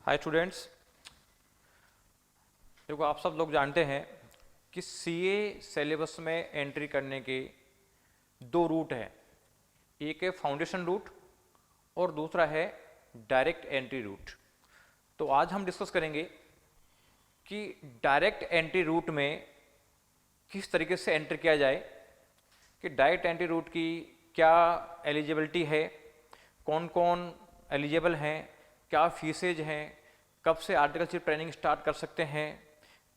Hi students. देखो, आप सब लोग जानते हैं कि सीए सिलेबस में एंट्री करने के दो रूट हैं। एक है फाउंडेशन रूट और दूसरा है डायरेक्ट एंट्री रूट। तो आज हम डिस्कस करेंगे कि डायरेक्ट एंट्री रूट में किस तरीके से एंटर किया जाए, कि डायरेक्ट एंट्री रूट की क्या एलिजिबिलिटी है, कौन कौन एलिजिबल हैं, क्या फीसेज हैं, कब से आर्टिकलशिप ट्रेनिंग स्टार्ट कर सकते हैं,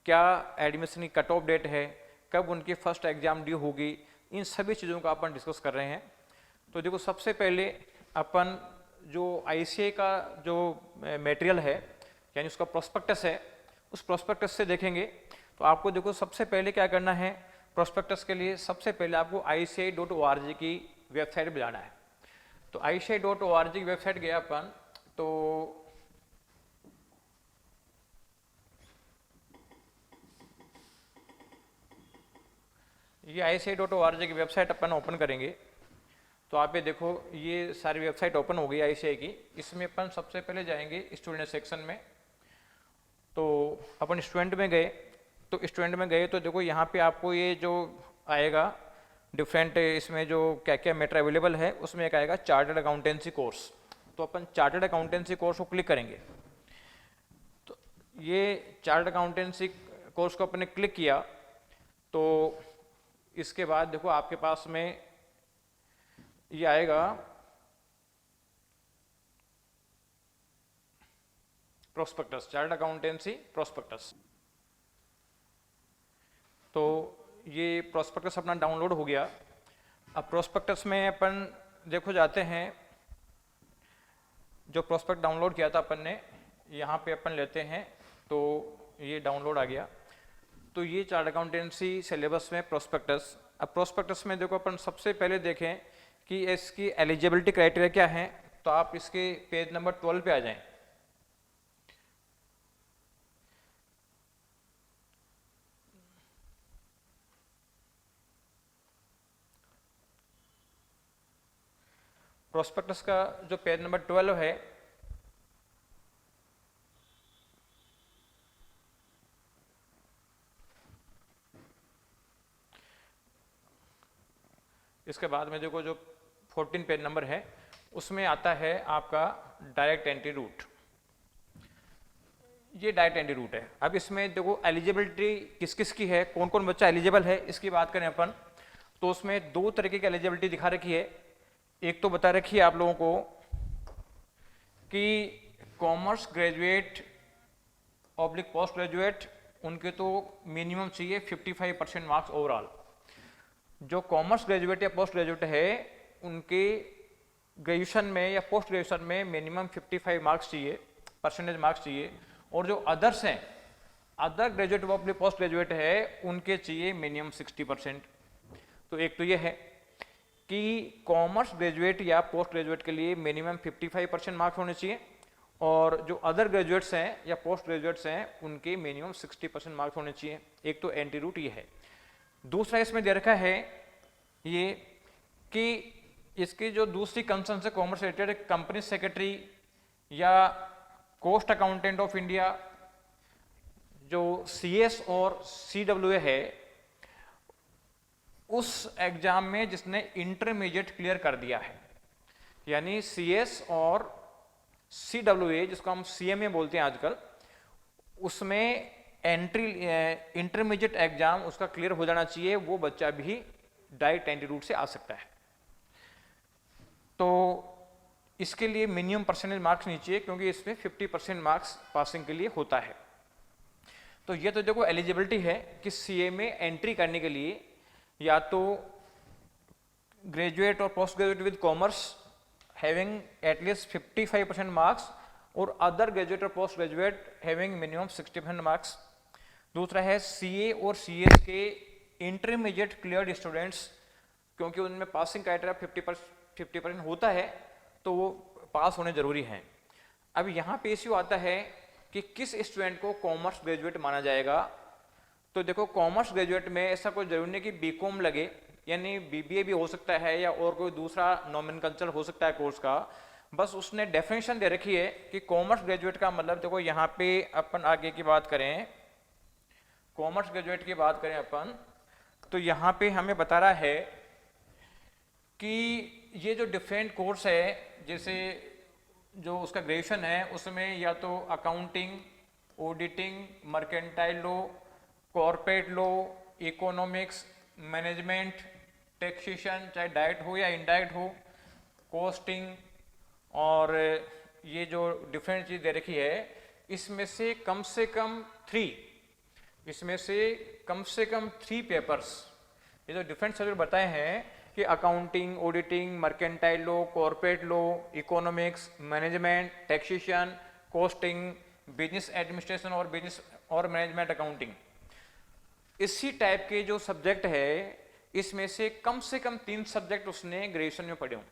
क्या एडमिशन की कट ऑफ डेट है, कब उनकी फर्स्ट एग्जाम ड्यू होगी, इन सभी चीज़ों का अपन डिस्कस कर रहे हैं। तो देखो, सबसे पहले अपन जो आईसीएआई का जो मटेरियल है यानी उसका प्रोस्पेक्टस है, उस प्रोस्पेक्टस से देखेंगे। तो आपको देखो, सबसे पहले क्या करना है, प्रोस्पेक्टस के लिए सबसे पहले आपको ICAI.org की वेबसाइट पर जाना है। तो ICAI.org की वेबसाइट गया अपन, तो ये ICAI.org की वेबसाइट अपन ओपन करेंगे। तो आप ये देखो, ये सारी वेबसाइट ओपन हो गई ICAI की। इसमें अपन सबसे पहले जाएंगे स्टूडेंट सेक्शन में। तो अपन स्टूडेंट में गए, तो स्टूडेंट में गए तो देखो यहाँ पे आपको ये जो आएगा डिफरेंट, इसमें जो क्या क्या मैटर अवेलेबल है उसमें एक आएगा चार्टर्ड अकाउंटेंसी कोर्स। तो अपन चार्टर्ड अकाउंटेंसी कोर्स को क्लिक करेंगे। तो ये चार्टर्ड अकाउंटेंसी कोर्स को अपने क्लिक किया तो इसके बाद देखो आपके पास में ये आएगा प्रोस्पेक्टस, चार्टर्ड अकाउंटेंसी प्रोस्पेक्टस। तो ये प्रोस्पेक्टस अपना डाउनलोड हो गया। अब प्रोस्पेक्टस में अपन देखो जाते हैं, जो प्रोस्पेक्ट डाउनलोड किया था अपन ने, यहाँ पे अपन लेते हैं तो ये डाउनलोड आ गया। तो ये चार्टर्ड अकाउंटेंसी सिलेबस में प्रोस्पेक्टस। अब प्रोस्पेक्टस में देखो अपन सबसे पहले देखें कि इसकी एलिजिबिलिटी क्राइटेरिया क्या है। तो आप इसके पेज नंबर 12 पे आ जाएं। प्रोस्पेक्टस का जो पेज नंबर 12 है, इसके बाद में देखो जो 14 पेज नंबर है उसमें आता है आपका डायरेक्ट एंट्री रूट। ये डायरेक्ट एंट्री रूट है। अब इसमें देखो एलिजिबिलिटी किस किस की है, कौन कौन बच्चा एलिजिबल है, इसकी बात करें अपन तो उसमें दो तरीके की एलिजिबिलिटी दिखा रखी है। एक तो बता रखी है आप लोगों को कि commerce graduate oblique post graduate, उनके तो मिनिमम चाहिए 55% मार्क्स ओवरऑल। जो कॉमर्स ग्रेजुएट या पोस्ट ग्रेजुएट है उनके ग्रेजुएशन में या पोस्ट ग्रेजुएशन में मिनिमम 55 मार्क्स चाहिए, परसेंटेज मार्क्स चाहिए। और जो अदर्स हैं, other graduate oblique post graduate है, उनके चाहिए मिनिमम 60%। तो एक तो ये है कि कॉमर्स ग्रेजुएट या पोस्ट ग्रेजुएट के लिए मिनिमम 55% मार्क्स होने चाहिए, और जो अदर ग्रेजुएट्स हैं या पोस्ट ग्रेजुएट्स हैं उनके मिनिमम 60% मार्क्स होने चाहिए। एक तो एंट्री रूट ये है। दूसरा इसमें दे रखा है ये कि इसकी जो दूसरी कंसर्न है कॉमर्स रिलेटेड, कंपनी सेक्रेटरी या कोस्ट अकाउंटेंट ऑफ इंडिया, जो CS और CWA है, उस एग्जाम में जिसने इंटरमीडिएट क्लियर कर दिया है, यानी CS और CWA जिसको हम CMA बोलते हैं आजकल, उसमें एंट्री इंटरमीडिएट एग्जाम उसका क्लियर हो जाना चाहिए। वो बच्चा भी डायरेक्ट एंट्री रूट से आ सकता है। तो इसके लिए मिनिमम परसेंटेज मार्क्स नहीं चाहिए, क्योंकि इसमें 50% मार्क्स पासिंग के लिए होता है। तो ये तो देखो एलिजिबिलिटी है कि CA में एंट्री करने के लिए या तो ग्रेजुएट और post graduate with commerce having at least 55% marks, और अदर ग्रेजुएट और post graduate having minimum 60% marks. दूसरा है CA और CS के इंटरमीडिएट क्लियर्ड स्टूडेंट्स, क्योंकि उनमें पासिंग क्राइटेरिया 50% होता है, तो वो पास होने जरूरी हैं। अब यहाँ पे इश्यू आता है कि किस स्टूडेंट को कॉमर्स ग्रेजुएट माना जाएगा। तो देखो, कॉमर्स ग्रेजुएट में ऐसा कोई जरूरी नहीं कि BCom लगे, यानी BBA भी हो सकता है या और कोई दूसरा नॉमेनकल्चर हो सकता है कोर्स का। बस उसने डेफिनेशन दे रखी है कि कॉमर्स ग्रेजुएट का मतलब, देखो यहाँ पे अपन आगे की बात करें, कॉमर्स ग्रेजुएट की बात करें अपन, तो यहाँ पे हमें बता रहा है कि ये जो डिफरेंट कोर्स है, जैसे जो उसका ग्रेजुएशन है उसमें या तो accounting, auditing, mercantile law, corporate law, economics, management, taxation, चाहे डायरेक्ट हो या इनडायरेक्ट हो, कॉस्टिंग, और ये जो डिफरेंट चीज दे रखी है, इसमें से कम से कम 3, इसमें से कम 3 पेपर्स, ये जो डिफरेंट सब्जेक्ट बताए हैं कि accounting, auditing, mercantile law, corporate law, economics, management, taxation, costing, business administration और बिजनेस और मैनेजमेंट अकाउंटिंग, इसी टाइप के जो सब्जेक्ट है, इसमें से कम 3 सब्जेक्ट उसने ग्रेजुएशन में पढ़े हों।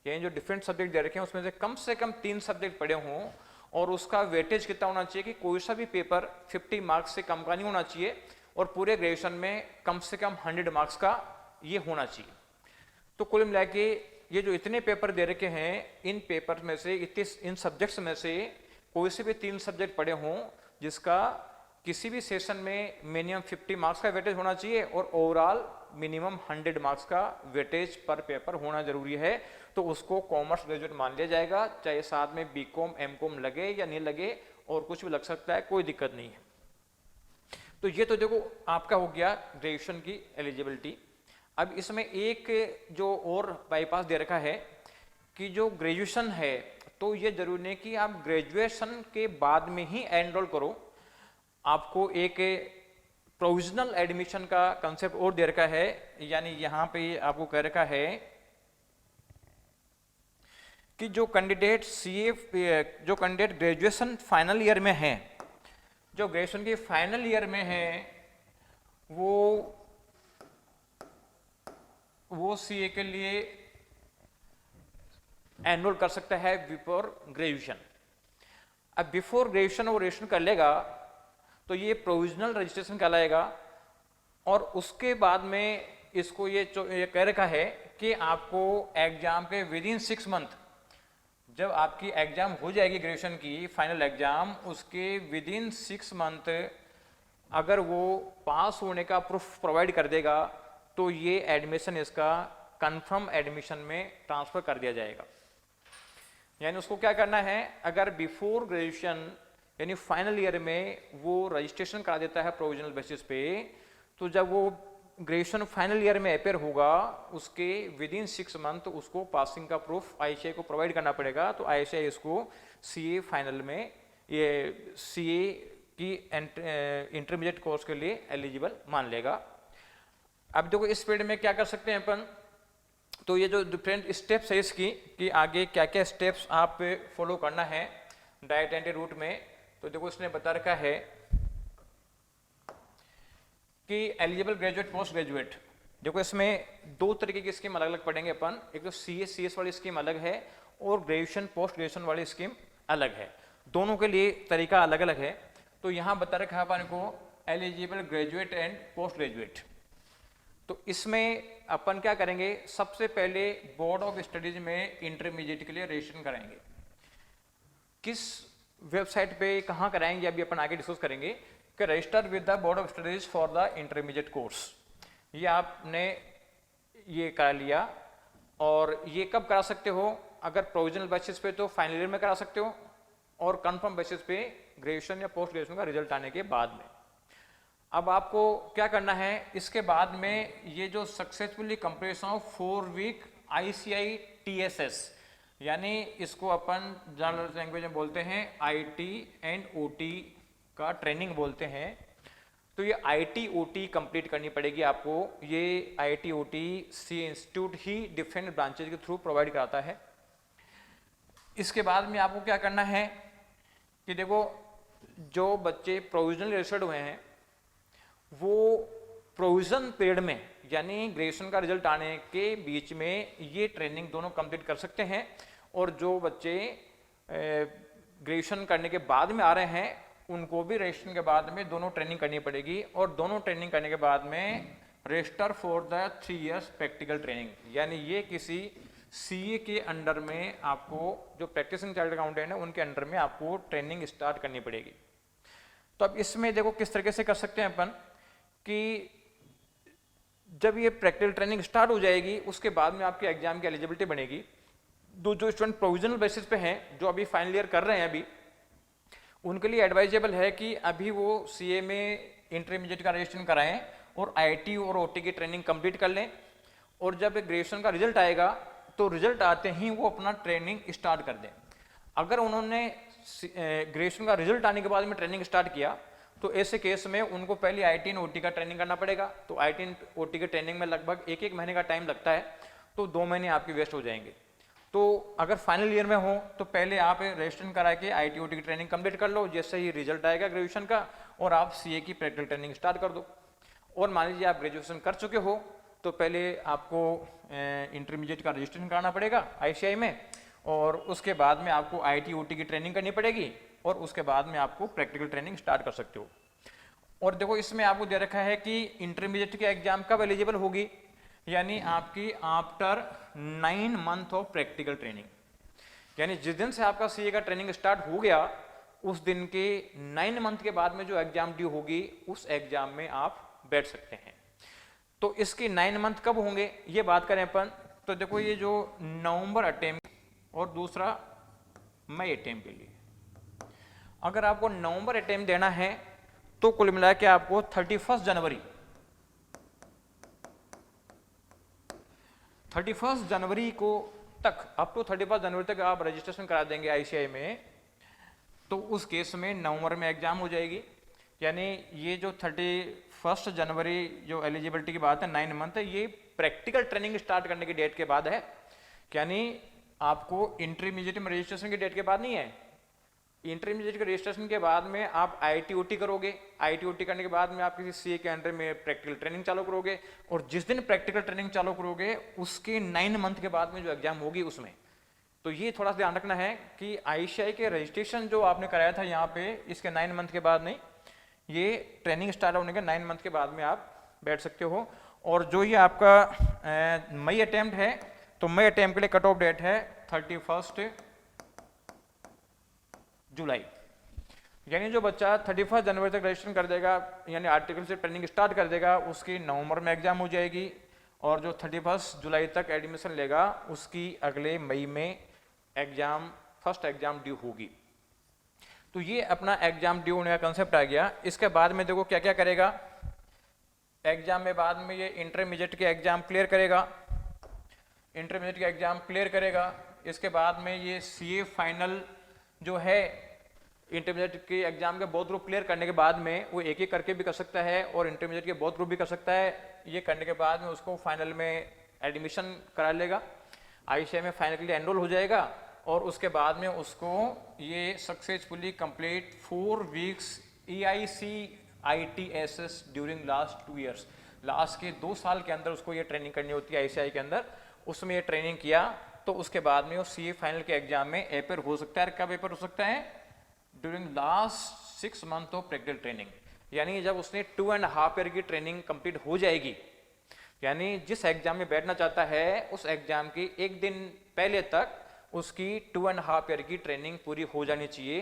यानी जो डिफरेंट सब्जेक्ट दे रखे हैं उसमें से कम 3 सब्जेक्ट पढ़े हों, और उसका वेटेज कितना होना चाहिए कि कोई सा भी पेपर 50 मार्क्स से कम का नहीं होना चाहिए, और पूरे ग्रेजुएशन में कम से कम 100 मार्क्स का ये होना चाहिए। तो कुल मिला के ये जो इतने पेपर दे रखे हैं, इन पेपर में से इन सब्जेक्ट्स में से कोई से भी 3 सब्जेक्ट पढ़े हों जिसका किसी भी सेशन में मिनिमम 50 मार्क्स का वेटेज होना चाहिए, और ओवरऑल मिनिमम 100 मार्क्स का वेटेज पर पेपर होना जरूरी है, तो उसको कॉमर्स ग्रेजुएट मान लिया जाएगा, चाहे साथ में बीकॉम एमकॉम लगे या नहीं लगे, और कुछ भी लग सकता है, कोई दिक्कत नहीं है। तो ये तो देखो आपका हो गया ग्रेजुएशन की एलिजिबिलिटी। अब इसमें एक जो और बाईपास दे रखा है कि जो ग्रेजुएशन है, तो ये जरूरी नहीं कि आप ग्रेजुएशन के बाद में ही एनरोल करो, आपको एक प्रोविजनल एडमिशन का कंसेप्ट और दे रखा है। यानी यहां पे आपको कह रखा है कि जो कैंडिडेट ग्रेजुएशन फाइनल ईयर में है, जो ग्रेजुएशन के फाइनल ईयर में है, वो सीए के लिए एनरोल कर सकता है बिफोर ग्रेजुएशन। अब बिफोर ग्रेजुएशन वो रजिस्ट्रेशन कर लेगा तो ये प्रोविजनल रजिस्ट्रेशन कहलाएगा, और उसके बाद में इसको ये कह रखा है कि आपको एग्जाम के विदिन 6 मंथ, जब आपकी एग्जाम हो जाएगी ग्रेजुएशन की फाइनल एग्जाम, उसके विदिन 6 मंथ अगर वो पास होने का प्रूफ प्रोवाइड कर देगा तो ये एडमिशन इसका कंफर्म एडमिशन में ट्रांसफर कर दिया जाएगा। यानी उसको क्या करना है, अगर बिफोर ग्रेजुएशन यानी फाइनल ईयर में वो रजिस्ट्रेशन करा देता है प्रोविजनल बेसिस पे, तो जब वो ग्रेजुएशन फाइनल ईयर में अपेयर होगा उसके विदिन 6 मंथ उसको पासिंग का प्रूफ आईसीआई को प्रोवाइड करना पड़ेगा, तो आईसीआई इसको सीए फाइनल में, ये सीए की इंटरमीडिएट कोर्स के लिए एलिजिबल मान लेगा। अब देखो इस फील्ड में क्या कर सकते हैं अपन, तो ये जो डिफरेंट स्टेप्स है इसकी कि आगे क्या क्या स्टेप्स आप फॉलो करना है डायरेक्ट एंट्री रूट में, तो देखो इसने बता रखा है कि एलिजिबल ग्रेजुएट पोस्ट ग्रेजुएट, देखो इसमें 2 तरीके की स्कीम अलग अलग पढ़ेंगे अपन, एक तो सीएस वाली स्कीम अलग है और ग्रेजुएशन पोस्ट ग्रेजुएशन वाली स्कीम अलग है, दोनों के लिए तरीका अलग अलग है। तो यहां बता रखा है अपन को eligible graduate and post graduate. तो इसमें अपन क्या करेंगे, सबसे पहले बोर्ड ऑफ स्टडीज में इंटरमीडिएट के लिए रजिस्ट्रेशन कराएंगे। किस वेबसाइट पे कहाँ कराएंगे अभी अपन आगे डिस्कस करेंगे कि register with the board of studies for the intermediate course, ये आपने ये करा लिया। और ये कब करा सकते हो, अगर प्रोविजनल बेसिस पे तो फाइनल ईयर में करा सकते हो, और कंफर्म बेसिस पे ग्रेजुएशन या पोस्ट ग्रेजुएशन का रिजल्ट आने के बाद में। अब आपको क्या करना है, इसके बाद में ये जो successfully completion of 4 week ICI TSS, यानी इसको अपन जनरल लैंग्वेज में बोलते हैं IT एंड OT का ट्रेनिंग बोलते हैं। तो ये IT OT कंप्लीट करनी पड़ेगी आपको। ये IT OT सी इंस्टीट्यूट ही डिफरेंट ब्रांचेज के थ्रू प्रोवाइड कराता है। इसके बाद में आपको क्या करना है कि देखो जो बच्चे प्रोविजनल रजिस्टर्ड हुए हैं वो प्रोविजन पीरियड में यानी ग्रेजुएशन का रिजल्ट आने के बीच में ये ट्रेनिंग दोनों कंप्लीट कर सकते हैं। और जो बच्चे ग्रेजुएशन करने के बाद में आ रहे हैं उनको भी रजिस्ट्रेशन के बाद में दोनों ट्रेनिंग करनी पड़ेगी। और दोनों ट्रेनिंग करने के बाद में register for the 3 years practical training, यानी ये किसी सीए के अंडर में आपको जो प्रैक्टिसिंग चार्टर्ड अकाउंटेंट है उनके अंडर में आपको ट्रेनिंग स्टार्ट करनी पड़ेगी। तो अब इसमें देखो किस तरीके से कर सकते हैं अपन कि जब ये प्रैक्टिकल ट्रेनिंग स्टार्ट हो जाएगी उसके बाद में आपके एग्जाम की एलिजिबिलिटी बनेगी। जो स्टूडेंट प्रोविजनल बेसिस पे हैं, जो अभी फाइनल ईयर कर रहे हैं अभी, उनके लिए एडवाइजेबल है कि अभी वो सीए में इंटरमीडिएट का रजिस्ट्रेशन कराएं और आईटी और ओटी की ट्रेनिंग कंप्लीट कर लें, और जब ग्रेजुएशन का रिजल्ट आएगा तो रिजल्ट आते ही वो अपना ट्रेनिंग स्टार्ट कर दें। अगर उन्होंने ग्रेजुएशन का रिजल्ट आने के बाद में ट्रेनिंग स्टार्ट किया तो ऐसे केस में उनको पहले आईटी और ओटी का ट्रेनिंग करना पड़ेगा। तो आईटी और ओटी के ट्रेनिंग में लगभग एक महीने का टाइम लगता है, तो 2 महीने आपके वेस्ट हो जाएंगे। तो अगर फाइनल ईयर में हो तो पहले आप रजिस्ट्रेशन करा के आईटी ओटी की ट्रेनिंग कंप्लीट कर लो, जैसे ही रिजल्ट आएगा ग्रेजुएशन का, और आप सीए की प्रैक्टिकल ट्रेनिंग स्टार्ट कर दो। और मान लीजिए आप ग्रेजुएशन कर चुके हो तो पहले आपको इंटरमीडिएट का रजिस्ट्रेशन कराना पड़ेगा आईसीआई में, और उसके बाद में आपको आईटी ओटी की ट्रेनिंग करनी पड़ेगी, और उसके बाद में आपको प्रैक्टिकल ट्रेनिंग स्टार्ट कर सकते हो। और देखो इसमें आपको दे रखा है कि इंटरमीडिएट के एग्जाम कब एलिजिबल होगी, यानी आपकी after 9 month of practical training, यानी जिस दिन से आपका सीए का ट्रेनिंग स्टार्ट हो गया उस दिन के 9 मंथ के बाद में जो एग्जाम ड्यू होगी उस एग्जाम में आप बैठ सकते हैं। तो इसके 9 मंथ कब होंगे ये बात करें अपन, तो देखो ये जो नवंबर अटेम्प्ट और दूसरा मई अटेम्प्ट के लिए, अगर आपको नवंबर अटेम्प्ट देना है तो कुल मिला के आपको 31 जनवरी को तक, अप टू 31 जनवरी तक आप रजिस्ट्रेशन करा देंगे आईसीआई में, तो उस केस में नवंबर में एग्जाम हो जाएगी। यानी ये जो 31 जनवरी जो एलिजिबिलिटी की बात है 9 मंथ है, ये प्रैक्टिकल ट्रेनिंग स्टार्ट करने की डेट के बाद है, यानी आपको इंटरमीडिएट में रजिस्ट्रेशन की डेट के बाद नहीं है। इंटरमीडिएट के रजिस्ट्रेशन के बाद में आप आईटी ओटी करोगे, आईटी ओटी करने के बाद में आप किसी सीए के अंडर में प्रैक्टिकल ट्रेनिंग चालू करोगे, और जिस दिन प्रैक्टिकल ट्रेनिंग चालू करोगे उसके 9 मंथ के बाद में जो एग्जाम होगी उसमें। तो ये थोड़ा सा ध्यान रखना है कि आईसीआई के रजिस्ट्रेशन जो आपने कराया था यहाँ पे, इसके 9 मंथ के बाद नहीं, ये ट्रेनिंग स्टार्ट होने के 9 मंथ के बाद में आप बैठ सकते हो। और जो ये आपका मई अटेम्प्ट है, तो मई अटेम्प्ट के लिए कट ऑफ डेट है 31 जुलाई, यानी जो बच्चा 31 जनवरी तक रजिस्ट्रेशन कर देगा, यानी आर्टिकल से ट्रेनिंग स्टार्ट कर देगा, उसकी नवंबर में एग्जाम हो जाएगी, और जो 31 जुलाई तक एडमिशन लेगा उसकी अगले मई में एग्जाम, फर्स्ट एग्जाम ड्यू होगी। तो ये अपना एग्जाम ड्यू होने का कंसेप्ट आ गया। इसके बाद में देखो क्या क्या करेगा एग्जाम में, बाद में ये इंटरमीडिएट के एग्जाम क्लियर करेगा, इंटरमीडिएट के एग्जाम क्लियर करेगा। इसके बाद में ये सीए फाइनल जो है, इंटरमीडिएट के एग्जाम के बहुत ग्रुप क्लियर करने के बाद में वो एक करके भी कर सकता है, और इंटरमीडिएट के बहुत ग्रुप भी कर सकता है। ये करने के बाद में उसको फाइनल में एडमिशन करा लेगा, आईसीआई में फाइनल के लिए एनरोल हो जाएगा, और उसके बाद में उसको ये successfully complete 4 weeks EICITSS during last 2 years, last के 2 साल के अंदर उसको ये ट्रेनिंग करनी होती है आईसीआई के अंदर। उसमें ये ट्रेनिंग किया तो उसके बाद में वो सीए फाइनल के एग्जाम में अपेयर हो सकता है। कब अपेयर हो सकता है? During last 6 month of practical training, यानी जब उसने 2.5 ईयर की ट्रेनिंग कंप्लीट हो जाएगी, यानी जिस एग्जाम में बैठना चाहता है उस एग्जाम की 1 दिन पहले तक उसकी 2.5 ईयर की ट्रेनिंग पूरी हो जानी चाहिए,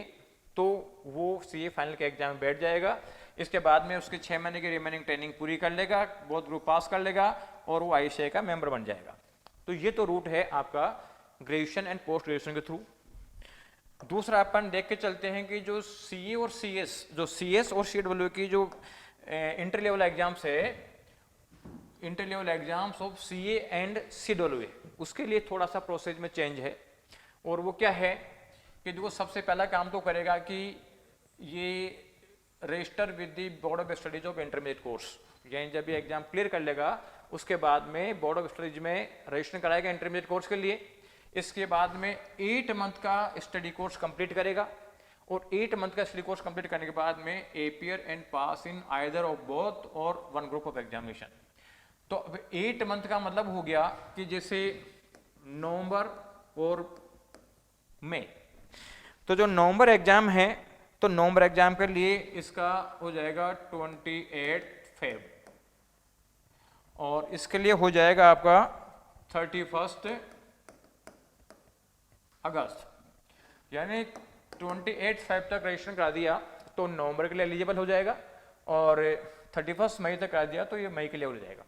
तो वो सीए फाइनल के एग्जाम में बैठ जाएगा। इसके बाद में उसके 6 महीने की रिमेनिंग ट्रेनिंग पूरी कर लेगा, बहुत ग्रुप पास कर लेगा, और वो आईसीआई का मेंबर बन जाएगा। तो ये तो रूट है आपका ग्रेजुएशन एंड पोस्ट ग्रेजुएशन के थ्रू। दूसरा अपन देख के चलते हैं कि जो सीए और सीएस, जो सीएस और सीडब्ल्यू की जो इंटर लेवल एग्जाम्स है, inter level exams of CA and CW, उसके लिए थोड़ा सा प्रोसेस में चेंज है। और वो क्या है कि जो सबसे पहला काम तो करेगा कि ये register with the board of studies of intermediate course, यानी जब ये एग्जाम क्लियर कर लेगा उसके बाद में बोर्ड ऑफ स्टडीज में रजिस्ट्रेशन कराएगा इंटरमीडिएट कोर्स के लिए। इसके बाद में 8 मंथ का स्टडी कोर्स कंप्लीट करेगा, और 8 मंथ का स्टडी कोर्स कंप्लीट करने के बाद में appear and pass in either of both और 1 ग्रुप ऑफ एग्जामिनेशन। तो अब 8 मंथ का मतलब हो गया कि जैसे नवंबर और मई, तो जो नवंबर एग्जाम है तो नवंबर एग्जाम के लिए इसका हो जाएगा 28 फेब, और इसके लिए हो जाएगा आपका 31 अगस्त, यानी 28/5 तक रजिस्ट्रेशन करा दिया तो नवंबर के लिए एलिजिबल हो जाएगा, और 31 मई तक करा दिया तो ये मई के लिए हो जाएगा।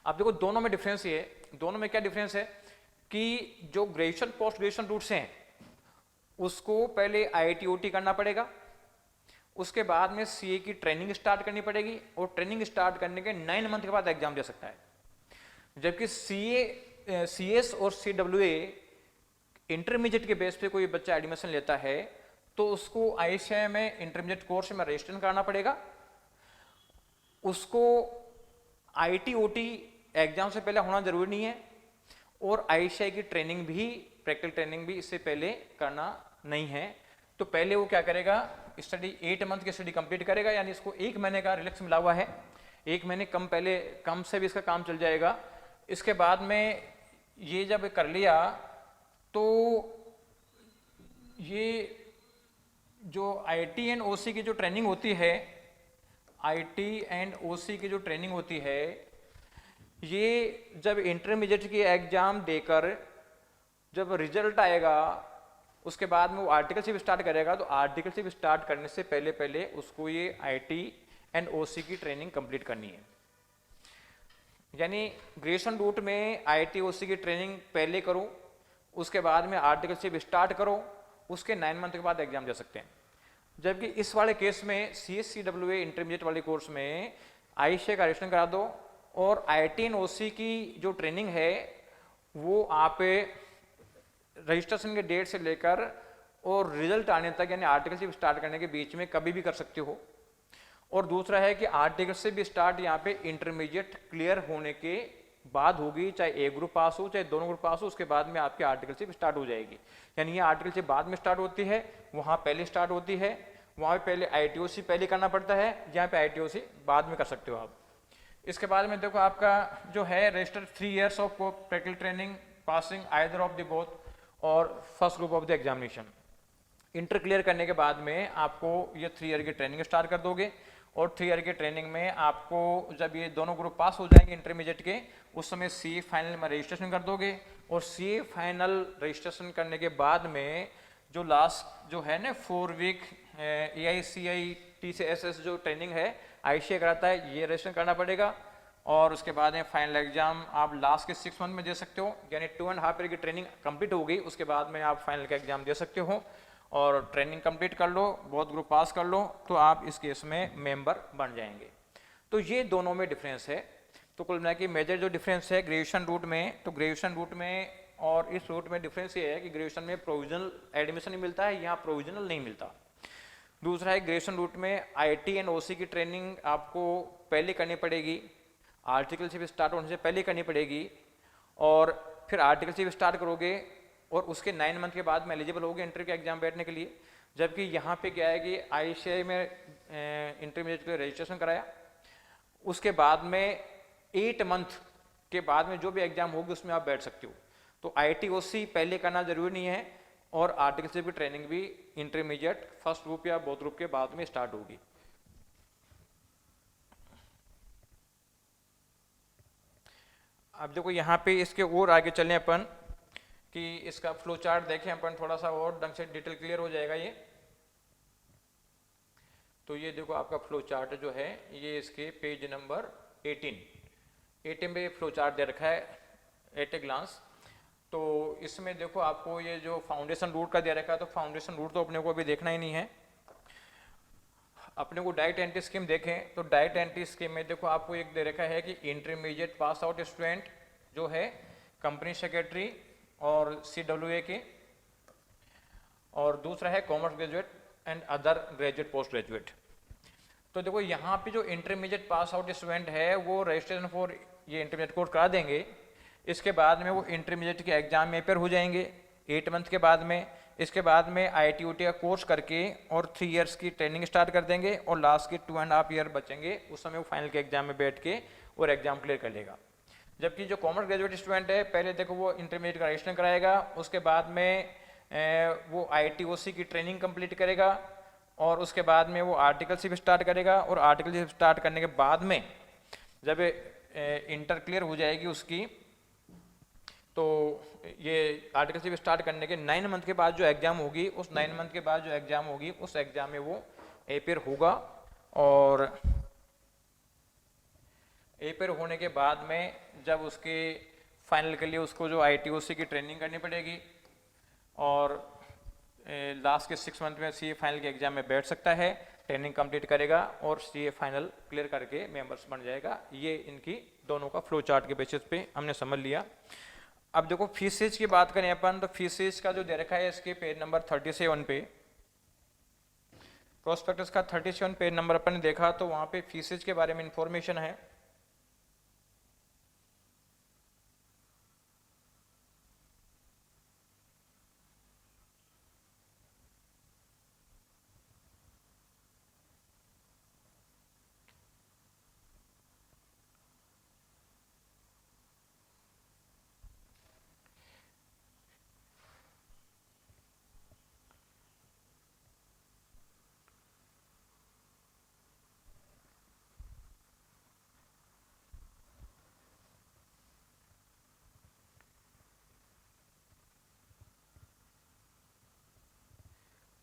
अब देखो दोनों में डिफरेंस ये है, दोनों में क्या डिफरेंस है कि जो ग्रेजुएशन पोस्ट ग्रेजुएशन रूट से हैं उसको पहले IIT-OT करना पड़ेगा, उसके बाद में CA की ट्रेनिंग स्टार्ट करनी पड़ेगी, और ट्रेनिंग स्टार्ट करने के 9 मंथ के बाद एग्जाम दे सकता है। जबकि CS और CWA इंटरमीडिएट के बेस पे कोई बच्चा एडमिशन लेता है तो उसको ICAI में इंटरमीडिएट कोर्स में रजिस्ट्रेशन कराना पड़ेगा, उसको IIT-OT एग्जाम से पहले होना जरूरी नहीं है, और ICAI की ट्रेनिंग भी, प्रैक्टिकल ट्रेनिंग भी इससे पहले करना नहीं है। तो पहले वो क्या करेगा, स्टडी 8 मंथ की स्टडी कंप्लीट करेगा, यानी इसको 1 महीने का रिलैक्स मिला हुआ है, 1 महीने कम से भी इसका काम चल जाएगा। इसके बाद में ये जब कर लिया तो ये जो IT एंड OC की जो ट्रेनिंग होती है, IT एंड OC की जो ट्रेनिंग होती है, ये जब इंटरमीडिएट की एग्जाम देकर जब रिजल्ट आएगा उसके बाद में वो आर्टिकलशिप स्टार्ट करेगा, तो आर्टिकलशिप स्टार्ट करने से पहले पहले उसको ये IT एंड OC की ट्रेनिंग कंप्लीट करनी है। यानी ग्रेजुएशन रूट में IIT OC की ट्रेनिंग पहले करो, उसके बाद में आर्टिकलशिप स्टार्ट करो, उसके 9 मंथ के बाद एग्जाम दे सकते हैं। जबकि इस वाले केस में CSCWA इंटरमीडिएट वाले कोर्स में ICAI का रजिस्ट्रेशन करा दो, और IIT एंड OC की जो ट्रेनिंग है वो आप रजिस्ट्रेशन के डेट से लेकर और रिजल्ट आने तक, यानी आर्टिकलशिप स्टार्ट करने के बीच में कभी भी कर सकते हो। और दूसरा है कि आर्टिकलशिप भी स्टार्ट यहाँ पे इंटरमीडिएट क्लियर होने के बाद होगी, चाहे एक ग्रुप पास हो चाहे दोनों ग्रुप पास हो, उसके बाद में आपकी आर्टिकलशिप स्टार्ट हो जाएगी। यानी ये आर्टिकलशिप बाद में स्टार्ट होती है, वहाँ पहले स्टार्ट होती है, वहाँ पहले IIT-OC पहले करना पड़ता है, यहाँ पे IIT-OC बाद में कर सकते हो आप। इसके बाद में देखो आपका जो है registered 3 years of practical training passing either of the both और first group of the examination. Inter clear करने के बाद में आपको ये 3 year की ट्रेनिंग स्टार्ट कर दोगे, और 3 year की ट्रेनिंग में आपको जब ये दोनों ग्रुप पास हो जाएंगे इंटरमीडिएट के, उस समय CA फाइनल में रजिस्ट्रेशन कर दोगे, और CA फाइनल रजिस्ट्रेशन करने के बाद में जो लास्ट जो है ना 4 week AICITCSS जो ट्रेनिंग है ICAI कराता है, ये रजिस्ट्रेशन करना पड़ेगा, और उसके बाद में फाइनल एग्जाम आप लास्ट के 6 मंथ में दे सकते हो। यानी 2.5 year की ट्रेनिंग कंप्लीट हो गई, उसके बाद में आप फाइनल का एग्जाम दे सकते हो, और ट्रेनिंग कंप्लीट कर लो, बहुत ग्रुप पास कर लो, तो आप इस केस में मेंबर बन जाएंगे। तो ये दोनों में डिफरेंस है। तो कुल मिला के मेजर जो डिफरेंस है ग्रेजुएशन रूट में, तो ग्रेजुएशन रूट में और इस रूट में डिफरेंस ये है कि ग्रेजुएशन में प्रोविजनल एडमिशन ही मिलता है, यहाँ प्रोविजनल नहीं मिलता। दूसरा है ग्रेजुएशन रूट में IIT एंड OC की ट्रेनिंग आपको पहले करनी पड़ेगी, आर्टिकलशिप स्टार्ट होने से पहले करनी पड़ेगी, और फिर आर्टिकलशिप स्टार्ट करोगे और उसके 9 मंथ के बाद में एलिजिबल होगे इंटरव्यू के एग्जाम बैठने के लिए। जबकि यहाँ पे क्या है कि ICAI में इंटरमीडिएट के लिए रजिस्ट्रेशन कराया, उसके बाद में 8 मंथ के बाद में जो भी एग्जाम होगी उसमें आप बैठ सकते हो। तो IIT-OC पहले करना जरूरी नहीं है, और आर्टिकलशिप की ट्रेनिंग भी इंटरमीडिएट फर्स्ट ग्रुप या बोथ ग्रुप के बाद में स्टार्ट होगी। अब देखो यहाँ पे इसके और आगे चलें अपन कि इसका फ्लो चार्ट देखें अपन, थोड़ा सा और ढंग से डिटेल क्लियर हो जाएगा ये। तो ये देखो आपका फ्लो चार्ट जो है ये इसके पेज नंबर 18 पे फ्लो चार्ट दे रखा है एट ए ग्लांस। तो इसमें देखो आपको ये जो फाउंडेशन रूट का दे रखा है, तो फाउंडेशन रूट तो अपने को अभी देखना ही नहीं है, अपने को डायरेक्ट एंट्री स्कीम देखें। तो डायरेक्ट एंट्री स्कीम में देखो आपको एक दे रखा है कि इंटरमीडिएट पास आउट स्टूडेंट जो है कंपनी सेक्रेटरी और CWA के, और दूसरा है commerce graduate and other graduate post graduate. तो देखो यहाँ पे जो इंटरमीडिएट पास आउट स्टूडेंट है वो रजिस्ट्रेशन फॉर ये इंटरमीडिएट कोर्स करा देंगे, इसके बाद में वो इंटरमीडिएट के एग्जाम में अपेयर हो जाएंगे 8 मंथ के बाद में। इसके बाद में IIT-OT का कोर्स करके और 3 years की ट्रेनिंग स्टार्ट कर देंगे, और लास्ट के 2.5 year बचेंगे, उस समय वो फाइनल के एग्जाम में बैठ के और एग्जाम क्लियर कर लेगा। जबकि जो कॉमर्स ग्रेजुएट स्टूडेंट है पहले देखो वो इंटरमीडिएट का रजिस्ट्रेशन कराएगा, उसके बाद में वो IIT-OC की ट्रेनिंग कंप्लीट करेगा, और उसके बाद में वो आर्टिकलशिप स्टार्ट करेगा, और आर्टिकलशिप स्टार्ट करने के बाद में जब इंटर क्लियर हो जाएगी उसकी, तो ये आर्टिकलशिप स्टार्ट करने के 9 मंथ के बाद जो एग्ज़ाम होगी, उस 9 मंथ के बाद जो एग्ज़ाम होगी उस एग्ज़ाम में वो अपेयर होगा। और अपेयर होने के बाद में जब उसके फाइनल के लिए उसको जो ITOC की ट्रेनिंग करनी पड़ेगी और लास्ट के 6 मंथ में CA फाइनल के एग्जाम में बैठ सकता है, ट्रेनिंग कंप्लीट करेगा और CA फाइनल क्लियर करके मेंबर्स बन जाएगा। ये इनकी दोनों का फ्लो चार्ट के बेसिस पे हमने समझ लिया। अब देखो फीसेज की बात करें अपन, तो फीसेज का जो दे रखा है इसके पेज नंबर 37 पे, प्रोस्पेक्टस का 37 पेज नंबर अपन ने देखा तो वहां पे फीसेज के बारे में इंफॉर्मेशन है।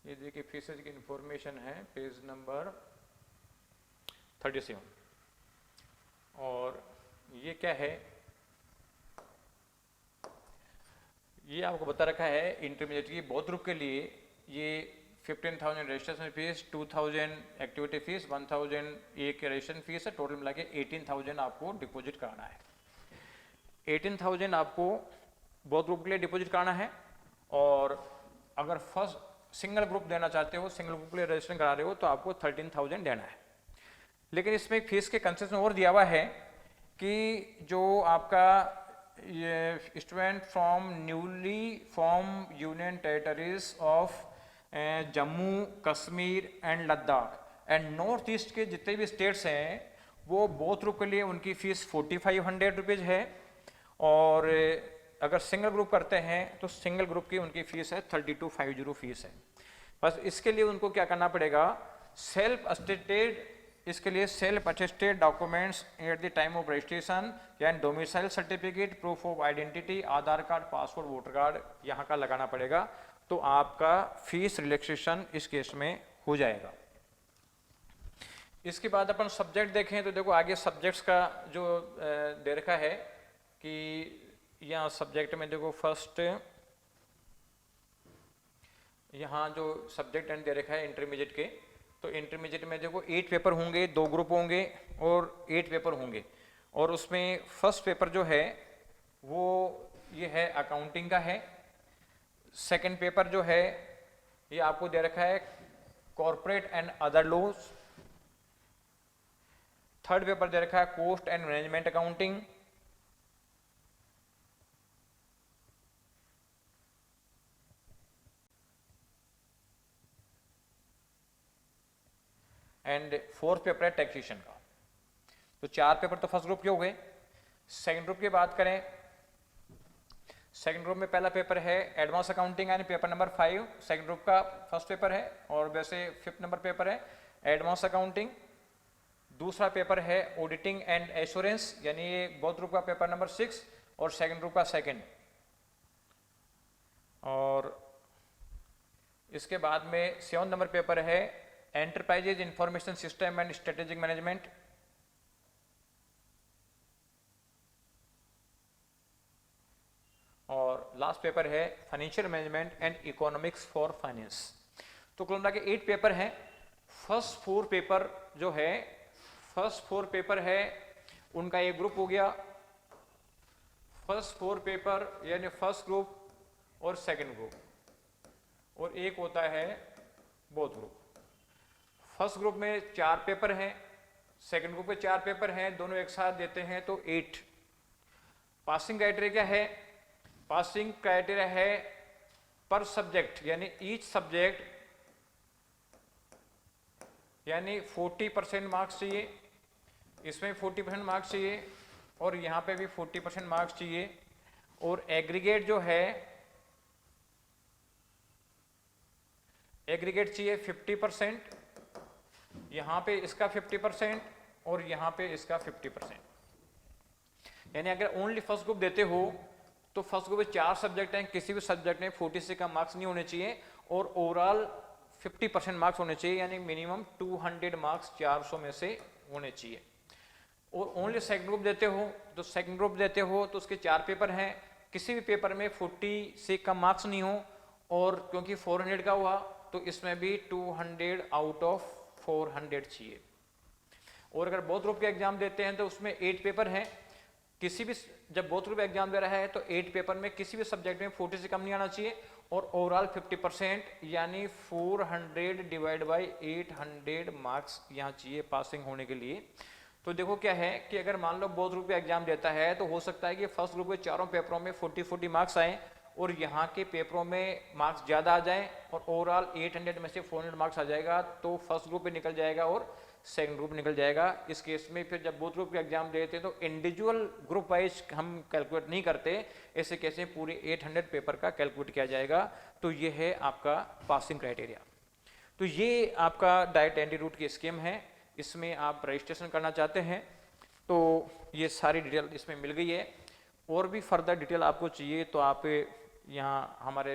ये देखिए फीसेज की इंफॉर्मेशन है पेज नंबर 37। और ये क्या है, ये आपको बता रखा है इंटरमीडिएट की बौद्ध ग्रुप के लिए ये 15,000 रजिस्ट्रेशन फीस, 2,000 एक्टिविटी फीस, 1,000 एक रजिस्ट्रेशन फीस है, टोटल मिला के 18,000 आपको डिपॉजिट कराना है। 18,000 आपको बौद्ध ग्रुप के लिए डिपॉजिट कराना है। और अगर फर्स्ट सिंगल ग्रुप देना चाहते हो, सिंगल ग्रुप के लिए रजिस्ट्रेशन करा रहे हो तो आपको 13,000 देना है। लेकिन इसमें एक फीस के कंसेशन और दिया हुआ है कि जो आपका ये student from newly form union territories of Jammu Kashmir and Ladakh and north east के जितने भी स्टेट्स हैं वो बोथ ग्रुप के लिए उनकी फीस 4,500 रुपीज़ है। और अगर सिंगल ग्रुप करते हैं तो सिंगल ग्रुप की उनकी फीस है 3250 फीस है। बस इसके लिए उनको क्या करना पड़ेगा, सेल्फ अटेस्टेड, इसके लिए self attested documents at the time of registration यानी domicile certificate, proof of identity, Aadhaar card, passport, voter card यहाँ का लगाना पड़ेगा। तो आपका फीस रिलैक्सेशन इस केस में हो जाएगा। इसके बाद अपन सब्जेक्ट देखें तो देखो आगे सब्जेक्ट्स का जो दे रखा है कि यहाँ सब्जेक्ट में देखो फर्स्ट यहाँ जो सब्जेक्ट एंड दे रखा है इंटरमीडिएट के, तो इंटरमीडिएट में देखो 8 पेपर होंगे, 2 ग्रुप होंगे और 8 पेपर होंगे। और उसमें फर्स्ट पेपर जो है वो ये है अकाउंटिंग का है। सेकंड पेपर जो है ये आपको दे रखा है corporate and other laws. Third paper दे रखा है cost and management accounting. And fourth paper है टैक्सेशन का। तो 4 पेपर तो फर्स्ट ग्रुप के हो गए। सेकंड ग्रुप की बात करें, सेकंड ग्रुप में पहला पेपर है एडवांस अकाउंटिंग यानी पेपर नंबर 5, सेकंड ग्रुप का फर्स्ट पेपर है। और वैसे 5th नंबर पेपर है एडवांस अकाउंटिंग। दूसरा पेपर है ऑडिटिंग एंड एश्योरेंस यानी ये बोथ ग्रुप का पेपर नंबर 6 और सेकंड ग्रुप का सेकंड। और इसके बाद में 7th नंबर पेपर है enterprises information system and strategic management. और लास्ट पेपर है financial management and economics for finance. तो कुल मिला के 8 पेपर हैं। फर्स्ट 4 पेपर जो है, फर्स्ट 4 पेपर है उनका एक ग्रुप हो गया। फर्स्ट 4 पेपर यानी फर्स्ट ग्रुप और सेकंड ग्रुप, और एक होता है बोथ ग्रुप। फर्स्ट ग्रुप में 4 पेपर हैं, सेकंड ग्रुप में 4 पेपर हैं, दोनों एक साथ देते हैं तो 8। पासिंग क्राइटेरिया क्या है, पासिंग क्राइटेरिया है पर सब्जेक्ट यानी ईच सब्जेक्ट यानी 40% मार्क्स चाहिए, इसमें 40% मार्क्स चाहिए और यहाँ पे भी 40% मार्क्स चाहिए। और एग्रीगेट जो है, एग्रीगेट चाहिए 50%, यहाँ पे इसका 50% और यहाँ पे इसका 50%। यानी अगर ओनली फर्स्ट ग्रुप देते हो तो फर्स्ट ग्रुप में 4 सब्जेक्ट हैं, किसी भी सब्जेक्ट में 40 से कम मार्क्स नहीं होने चाहिए और ओवरऑल 50% मार्क्स होने चाहिए, यानी मिनिमम 200 मार्क्स 400 में से होने चाहिए। और ओनली सेकंड ग्रुप देते हो तो सेकंड ग्रुप देते हो तो उसके 4 पेपर हैं, किसी भी पेपर में 40 से कम मार्क्स नहीं हो, और क्योंकि 400 का हुआ तो इसमें भी 200 आउट ऑफ 400 चाहिए। और अगर बोथ ग्रुप के एग्जाम देते हैं तो उसमें 8 पेपर हैं, किसी भी जब बोथ ग्रुप एग्जाम दे रहा है तो 8 पेपर में किसी भी सब्जेक्ट में 40 से कम नहीं आना चाहिए, और ओवरऑल 50% यानी 400 डिवाइड बाई 800 मार्क्स यहाँ चाहिए पासिंग होने के लिए। तो देखो क्या है कि अगर मान लो बोथ ग्रुप का एग्जाम देता है तो हो सकता है कि फर्स्ट ग्रुप के चारों पेपरों में 40 मार्क्स आए और यहाँ के पेपरों में मार्क्स ज़्यादा आ जाएं और ओवरऑल 800 में से 400 मार्क्स आ जाएगा, तो फर्स्ट ग्रुप पे निकल जाएगा और सेकंड ग्रुप निकल जाएगा। इस केस में फिर जब बोथ ग्रुप के एग्जाम देते हैं तो इंडिविजुअल ग्रुप वाइज हम कैलकुलेट नहीं करते, ऐसे कैसे पूरे 800 पेपर का कैलकुलेट किया जाएगा। तो ये है आपका पासिंग क्राइटेरिया। तो ये आपका डायरेक्ट एंट्री रूट की स्कीम है, इसमें आप रजिस्ट्रेशन करना चाहते हैं तो ये सारी डिटेल इसमें मिल गई है। और भी फर्दर डिटेल आपको चाहिए तो आप यहाँ हमारे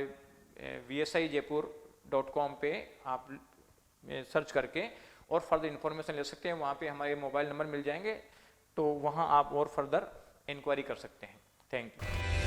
vsijaipur.com पे आप सर्च करके और फर्दर इन्फॉर्मेशन ले सकते हैं, वहाँ पे हमारे मोबाइल नंबर मिल जाएंगे, तो वहाँ आप और फर्दर इंक्वायरी कर सकते हैं। Thank you.